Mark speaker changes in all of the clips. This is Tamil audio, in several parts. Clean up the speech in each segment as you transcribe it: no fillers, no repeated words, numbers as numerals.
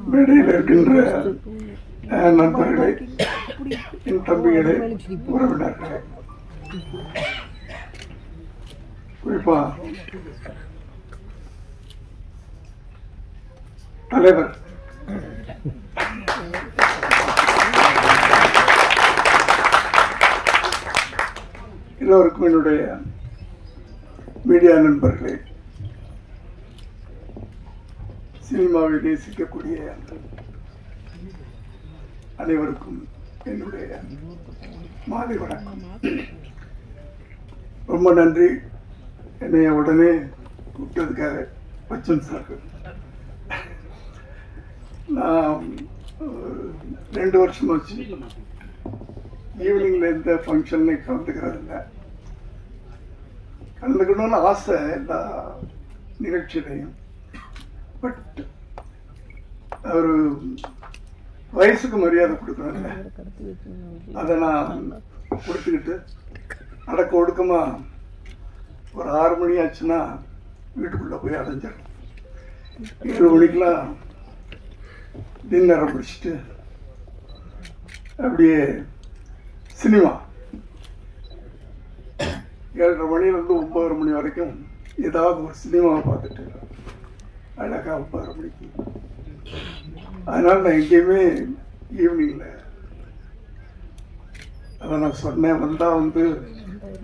Speaker 1: மேடையில் இருக்கின்ற நண்பர்களே, என் தம்பிகளே, உறவினர்களே, குறிப்பா தலைவர் எல்லோருக்கும் என்னுடைய மீடியா நண்பர்களே, சினிமாவை நேசிக்கக்கூடிய அனைவருக்கும் என்னுடைய மாலை வணக்கம். ரொம்ப நன்றி என்னைய உடனே கூப்பிட்டதுக்காக பச்சன் சார். நான் 2 வருஷம் வச்சு ஈவினிங்ல எந்த ஃபங்க்ஷன்லையும் கலந்துக்கிறது இல்லை. கலந்துக்கணும்னு ஆசை எல்லா நிகழ்ச்சியிலையும். பட் ஒரு வயசுக்கு மரியாதை கொடுக்கணும்ல, அதை நான் கொடுத்துக்கிட்டு அடக்க ஒடுக்கமா ஒரு 6 மணி ஆச்சுன்னா வீட்டுக்குள்ள போய் அடைஞ்சிடும். 7 மணிக்கெல்லாம் டின்னரை முடிச்சுட்டு அப்படியே சினிமா 7:30 மணிலேருந்து 9 மணி வரைக்கும் ஏதாவது ஒரு சினிமாவை பார்த்துட்டு அழகா 9 மணிக்கு. அதனால நான் எங்கேயுமே ஈவினிங்ல அதை நான் சொன்னேன். வந்தா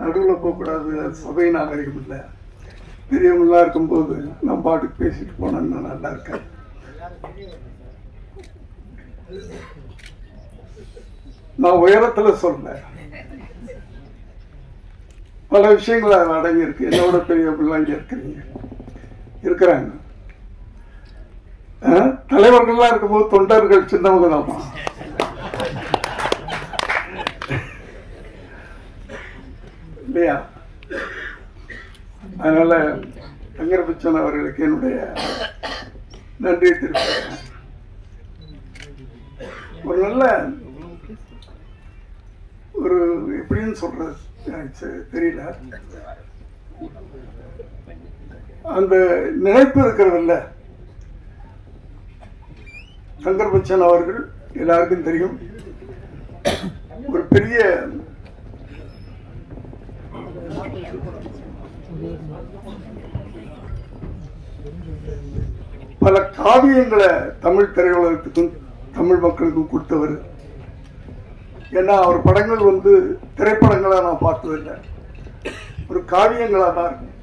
Speaker 1: நடுவில் போகக்கூடாது, சபை நாகரிகம் இல்லை. பெரியவங்களா இருக்கும்போது நான் பாட்டுக்கு பேசிட்டு போனேன்னா நல்லா இருக்கேன். நான் உயரத்துல சொல்ல பல விஷயங்கள் அதில் அடங்கி இருக்கு. என்னோட பெரியவங்களாம் இங்க இருக்கிறாங்க. தலைவர்கள்லாம் இருக்கும்போது தொண்டர்கள் சின்னவங்க தான்மா. இல்லையா? அதனால தங்கர் பச்சன் அவர்களுக்கு என்னுடைய நன்றியை தெரிவிக்கிறேன். ஒரு நல்ல ஒரு எப்படின்னு சொல்றது எனக்கு தெரியல, அந்த நினைப்பு இருக்கிறது இல்ல. தங்கர் பச்சன் அவர்கள் எல்லாருக்கும் தெரியும், ஒரு பெரிய பல காவியங்களை தமிழ் திரையுலகத்துக்கும் தமிழ் மக்களுக்கும் கொடுத்தவர். ஏன்னா அவர் படங்கள் திரைப்படங்களா நான் பார்த்ததில்லை, ஒரு காவியங்களா தான் இருக்கும்.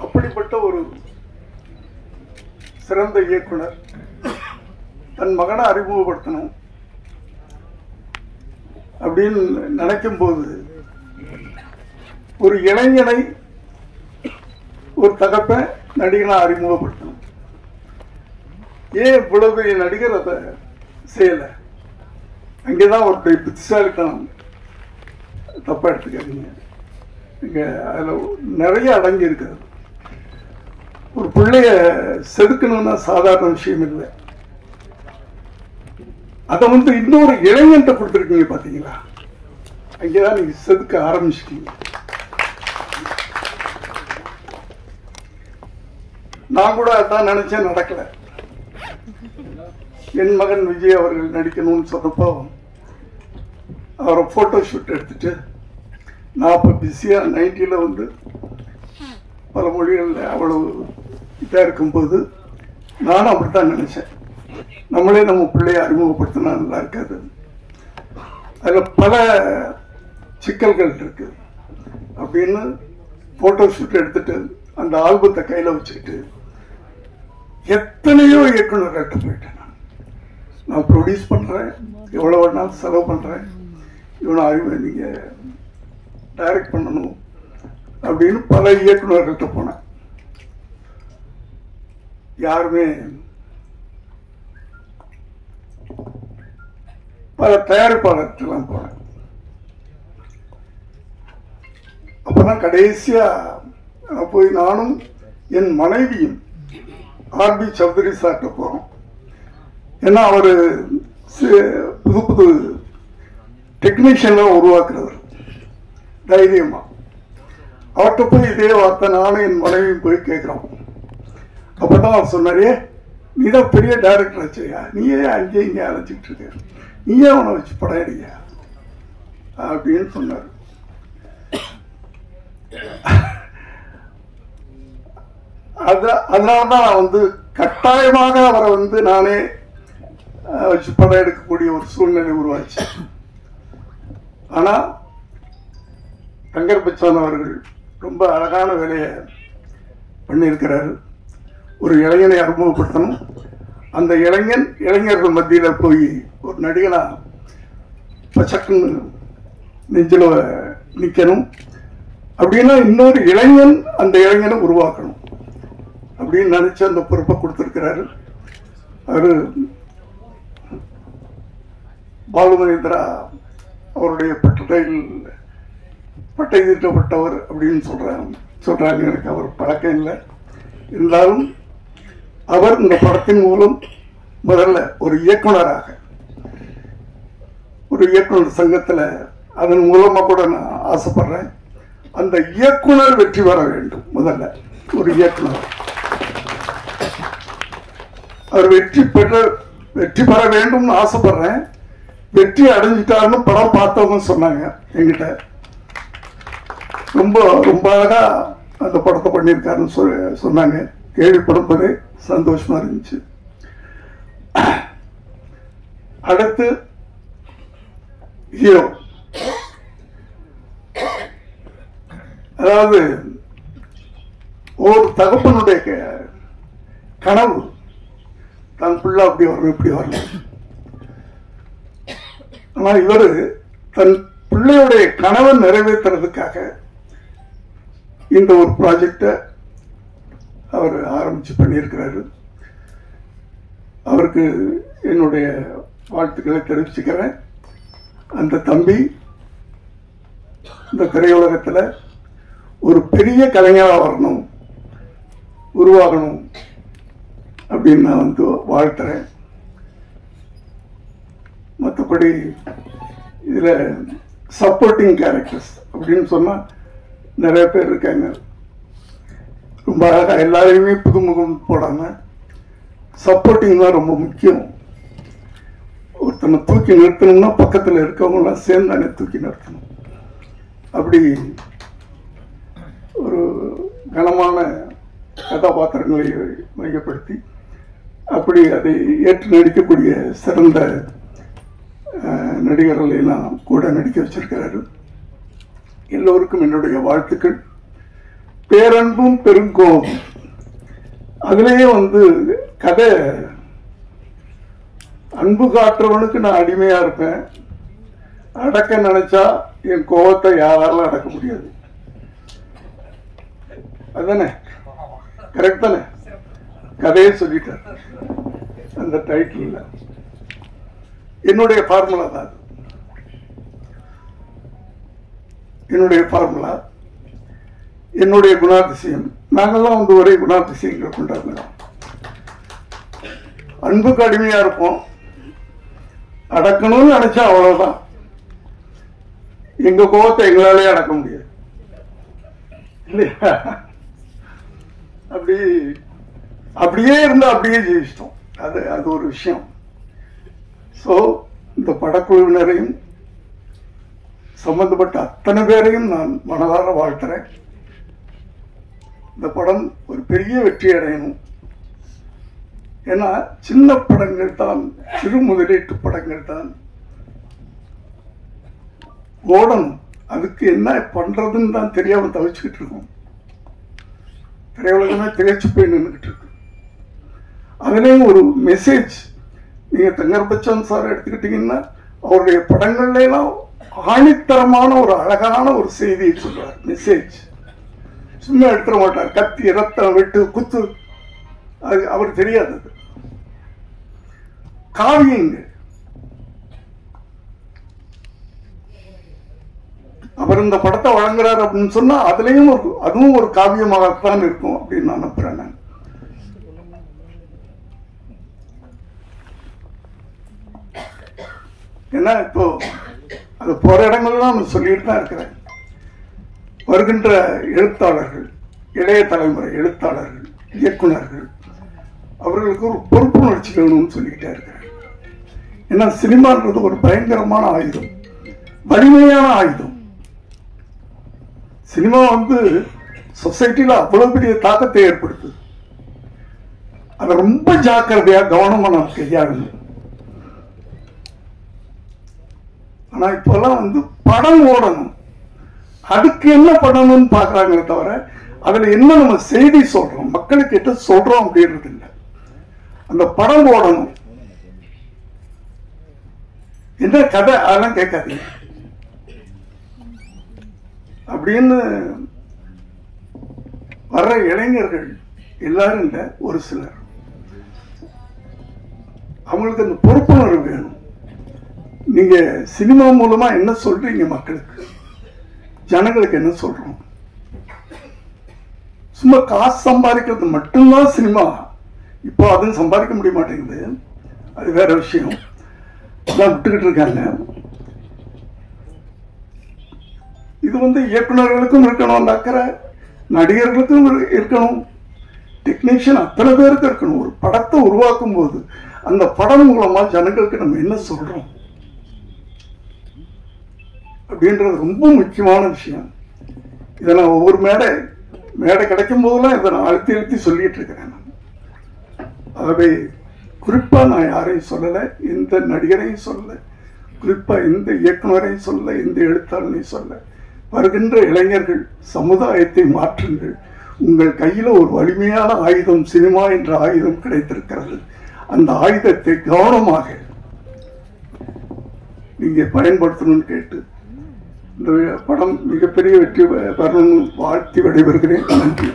Speaker 1: அப்படிப்பட்ட ஒரு சிறந்த இயக்குனர் தன் மகனை அறிமுகப்படுத்தணும் அப்படின்னு நினைக்கும் போது, ஒரு இளைஞனை ஒரு தகப்ப நடிகனா அறிமுகப்படுத்தணும். ஏன் இவ்வளவு பெரிய நடிகர் அதை செய்யல? அங்கேதான் அவருடைய புத்திசாலித்தனம். தப்பா எடுத்துக்காதீங்க, இங்க அதுல நிறைய அடங்கி இருக்கிறது. ஒரு பிள்ளைய செதுக்கணும்னா சாதாரண விஷயம் இல்லை. அதை இன்னொரு இளைஞன்ட்ட கொடுத்துருக்கீங்க பாத்தீங்களா, அங்கேதான் நீங்க செதுக்க ஆரம்பிச்சிட்டீங்க. நான் கூட அதான் நினைச்சேன், நடக்கல. என் மகன் விஜய் அவர்கள் நடிக்கணும்னு சொன்னப்போ அவரை போட்டோ ஷூட் எடுத்துட்டு, நான் அப்ப பிஸியா 90ல பல மொழிகள்ல அவ்வளவு இதா இருக்கும்போது நானும் அப்படித்தான் நினைச்சேன். நம்மளே நம்ம பிள்ளைய அறிமுகப்படுத்தினா நல்லா இருக்காது. அதுல பல சிக்கல்கள் இருக்கு அப்படின்னு போட்டோ ஷூட் எடுத்துட்டு அந்த ஆல்பத்தை கையில வச்சுக்கிட்டு எத்தனையோ இயக்குநர்கள்ட்ட போயிட்டேன். நான் ப்ரொடியூஸ் பண்றேன், எவ்வளவு வேணாலும் செலவு பண்றேன், இவனை அறிவு நீங்க டைரக்ட் பண்ணணும் அப்படின்னு பல இயக்குநர்கள்ட்ட போனேன். யாருமே, பல தயாரிப்பாளர்கிட்டலாம் போனேன். அப்பதான் கடைசியா போய் நானும் என் மனைவியும் ஆர்பி சௌத்ரி சார்ட்ட போறோம். ஏன்னா அவரு புது புது டெக்னீஷியன்லாம் உருவாக்குறவர் தைரியமா. அவர்கிட்ட போய் இதே வார்த்தை நானும் என் மனைவியும் போய் கேட்குறோம். அப்பதான் அவர் சொன்னாரே, நீதான் பெரிய டைரக்டர் ஆச்சையா, நீயே அங்கே இங்கே அழைச்சிட்டு இருக்க, நீயே அவனை வச்சு படம் எடுங்க அப்படின்னு சொன்னார். அதனாலதான் நான் கட்டாயமாக அவரை நானே வச்சு படம் எடுக்கக்கூடிய ஒரு சூழ்நிலை உருவாச்சு. ஆனா தங்கர் பச்சான் அவர்கள் ரொம்ப அழகான வேலையை பண்ணியிருக்கிறாரு. ஒரு இளைஞனை அறிமுகப்படுத்தணும், அந்த இளைஞர்கள் மத்தியில போய் ஒரு நடிகனா பச்சக்குன்னு நெஞ்சில நிக்கணும். அப்படின்னா இன்னொரு இளைஞன் அந்த இளைஞனை உருவாக்கணும் அப்படின்னு நினைச்சு அந்த பொறுப்பை கொடுத்திருக்கிறாரு. அவரு பாலுமகேந்திரா அவருடைய பட்டை தீட்டப்பட்டவர் அப்படின்னு சொல்றாங்க. எனக்கு அவர் பழக்கம் இல்லை. இருந்தாலும் அவர் இந்த படத்தின் மூலம் முதல்ல ஒரு இயக்குனராக, ஒரு இயக்குனர் சங்கத்துல அதன் மூலமா கூட நான் ஆசைப்படுறேன். அந்த இயக்குனர் வெற்றி பெற வேண்டும். முதல்ல ஒரு இயக்குனர் அவர் வெற்றி பெற வேண்டும் ஆசைப்படுறேன். வெற்றி அடைஞ்சிட்டாருன்னு படம் பார்த்தவங்க சொன்னாங்க என்கிட்ட. ரொம்ப ரொம்ப அழகா அந்த படத்தை பண்ணியிருக்காருன்னு சொன்னாங்க. கேள்விப்படும்போதே சந்தோஷமா இருந்துச்சு. அடுத்து ஹீரோ, அதாவது ஒரு தகப்பனுடைய கனவு, தன் பிள்ளை அப்படி வரணும் இப்படி வரணும். ஆனா இவரு தன் பிள்ளையுடைய கனவை நிறைவேற்றுறதுக்காக இந்த ஒரு ப்ராஜெக்டை அவர் ஆரம்பிச்சு பண்ணியிருக்கிறாரு. அவருக்கு என்னுடைய வாழ்த்துக்களை தெரிவிச்சுக்கிறேன். அந்த தம்பி இந்த திரையுலகத்தில் ஒரு பெரிய கலைஞராக வரணும், உருவாகணும் அப்படின்னு நான் வாழ்த்துறேன். மற்றபடி இதுல சப்போர்ட்டிங் கேரக்டர்ஸ் அப்படின்னு சொன்னா நிறைய பேர் இருக்காங்க. ரொம்ப அழகா எல்லாரையுமே புதுமுகம் போடாம சப்போர்ட்டிங் தான் ரொம்ப முக்கியம். ஒருத்தனை தூக்கி நிறுத்தணும்னா பக்கத்தில் இருக்கவங்க எல்லாம் சேர்ந்தானே தூக்கி நிறுத்தணும். அப்படி ஒரு கனமான கதாபாத்திரங்களை மையப்படுத்தி அப்படி அதை ஏற்று நடிக்கக்கூடிய சிறந்த நடிகர்களை எல்லாம் கூட நடிக்க வச்சிருக்கிறாரு. எல்லோருக்கும் என்னுடைய வாழ்த்துக்கள். பேரன்பும் பெருங்கோபம், அதுலயே கதை, அன்பு காட்டுறவனுக்கு நான் அடிமையா இருப்பேன், அடக்க நினைச்சா என் கோபத்தை யாராலும் அடக்க முடியாது. அதுதானே கரெக்ட் தானே? கதையை சொல்லிட்டார் அந்த டைட்டில். என்னுடைய ஃபார்முலா தான், என்னுடைய ஃபார்முலா, என்னுடைய குணாதிசயம். நாங்கள்லாம் ஒரே குணாதிசயங்கள் கொண்டாடுறோம். அன்புக்கு அடிமையா இருப்போம், அடக்கணும்னு நினைச்சா அவ்வளவுதான். எங்க கோபத்தை எங்களாலே அடக்க முடியாது இல்லையா? அப்படியே இருந்தா அப்படியே ஜெயிச்சிட்டோம். அது ஒரு விஷயம். சோ இந்த படக்குழுவினரையும் சம்பந்தப்பட்ட அத்தனை பேரையும் நான் மனதார வாழ்த்துறேன். இந்த படம் ஒரு பெரிய வெற்றி அடையணும். ஏன்னா சின்ன படங்கள் தான், சிறு முதலீட்டு படங்கள் தான் ஓடணும். அதுக்கு என்ன பண்றதுன்னு தான் தெரியாம தவிச்சுக்கிட்டு இருக்கோம். திரையுலகமே திகைச்சு போய் நின்றுகிட்டு இருக்கு. அதுலயும் ஒரு மெசேஜ், நீங்க தங்கர் பச்சான் சார் எடுத்துக்கிட்டீங்கன்னா அவருடைய படங்கள்ல எல்லாம் ஆணித்தரமான ஒரு அழகான ஒரு செய்தியை சொல்றார். மெசேஜ் சும்மா எடுத்துட மாட்டார். கத்தி, ரத்தம், வெட்டு, குத்து, அது அவர் தெரியாது. காவியங்க, அவர் இந்த படத்தை வழங்குறாரு அப்படின்னு சொன்னா அதுலயும் அதுவும் ஒரு காவியமாகத்தான் இருக்கும் அப்படின்னு நான் நம்புறேன். நான் ஏன்னா இப்போ அது போற இடங்கள்லாம் நான் சொல்லிட்டு தான் இருக்கிறேன். வருகின்ற எழுத்தாளர்கள், இளைய தலைமுறை எழுத்தாளர்கள், இயக்குநர்கள் அவர்களுக்கு ஒரு பொறுப்புணர்ச்சி வேணும்னு சொல்லிக்கிட்டே இருக்கிறார். ஏன்னா சினிமான்றது ஒரு பயங்கரமான ஆயுதம், வலிமையான ஆயுதம். சினிமா சொசைட்டில அவ்வளவு பெரிய தாக்கத்தை ஏற்படுத்துது. அதை ரொம்ப ஜாக்கிரதையா கவனமா நம்ம கையாளணும். ஆனா இப்பெல்லாம் படம் ஓடணும், அதுக்கு என்ன பண்ணணும்னு பாக்குறாங்களே தவிர அதுல என்ன நம்ம செய்தி சொல்றோம், மக்களுக்கு என்ன சொல்றோம் அப்படின்றது இல்லை. அந்த படம் ஓடணும், என்ன கதை அதெல்லாம் கேட்காதீங்க அப்படின்னு வர்ற இளைஞர்கள் எல்லாரும் இல்லை, ஒரு சிலர் அவங்களுக்கு அந்த பொறுப்புணர்வு வேணும். நீங்க சினிமா மூலமா என்ன சொல்றீங்க மக்களுக்கு, ஜனங்களுக்கு என்ன சொல்றோம்? சும்மா காசு சம்பாதிக்கிறது மட்டும்தான் சினிமா. இப்போ அதுவும் சம்பாதிக்க முடிய மாட்டேங்குது, அது வேற விஷயம். அதான் விட்டுக்கிட்டு இருக்காங்க. இது இயக்குநர்களுக்கும் இருக்கணும் அந்த அக்கறை, நடிகர்களுக்கும் இருக்கணும், டெக்னீஷியன் அத்தனை பேருக்கு இருக்கணும். ஒரு படத்தை உருவாக்கும் போது அந்த படம் மூலமா ஜனங்களுக்கு நம்ம என்ன சொல்றோம் அப்படின்றது ரொம்ப முக்கியமான விஷயம். இதை நான் ஒவ்வொரு மேடை கிடைக்கும் போதெல்லாம் இதை நான் அழுத்தி அழுத்தி சொல்லிட்டு இருக்கிறேன். ஆகவே குறிப்பா நான் யாரையும் சொல்லலை, எந்த நடிகரையும் சொல்லலை, குறிப்பா எந்த இயக்குநரையும் சொல்லலை, எந்த எழுத்தாளரையும் சொல்லலை. வருகின்ற இளைஞர்கள் சமுதாயத்தை மாற்றுங்கள். உங்கள் கையில ஒரு வலிமையான ஆயுதம், சினிமா என்ற ஆயுதம் கிடைத்திருக்கிறது. அந்த ஆயுதத்தை கவனமாக நீங்க பயன்படுத்தணும்னு கேட்டு இந்த படம் மிகப்பெரிய வெற்றி பெறணும்னு வாழ்த்தி விடைபெறுகிறேன். நன்றி.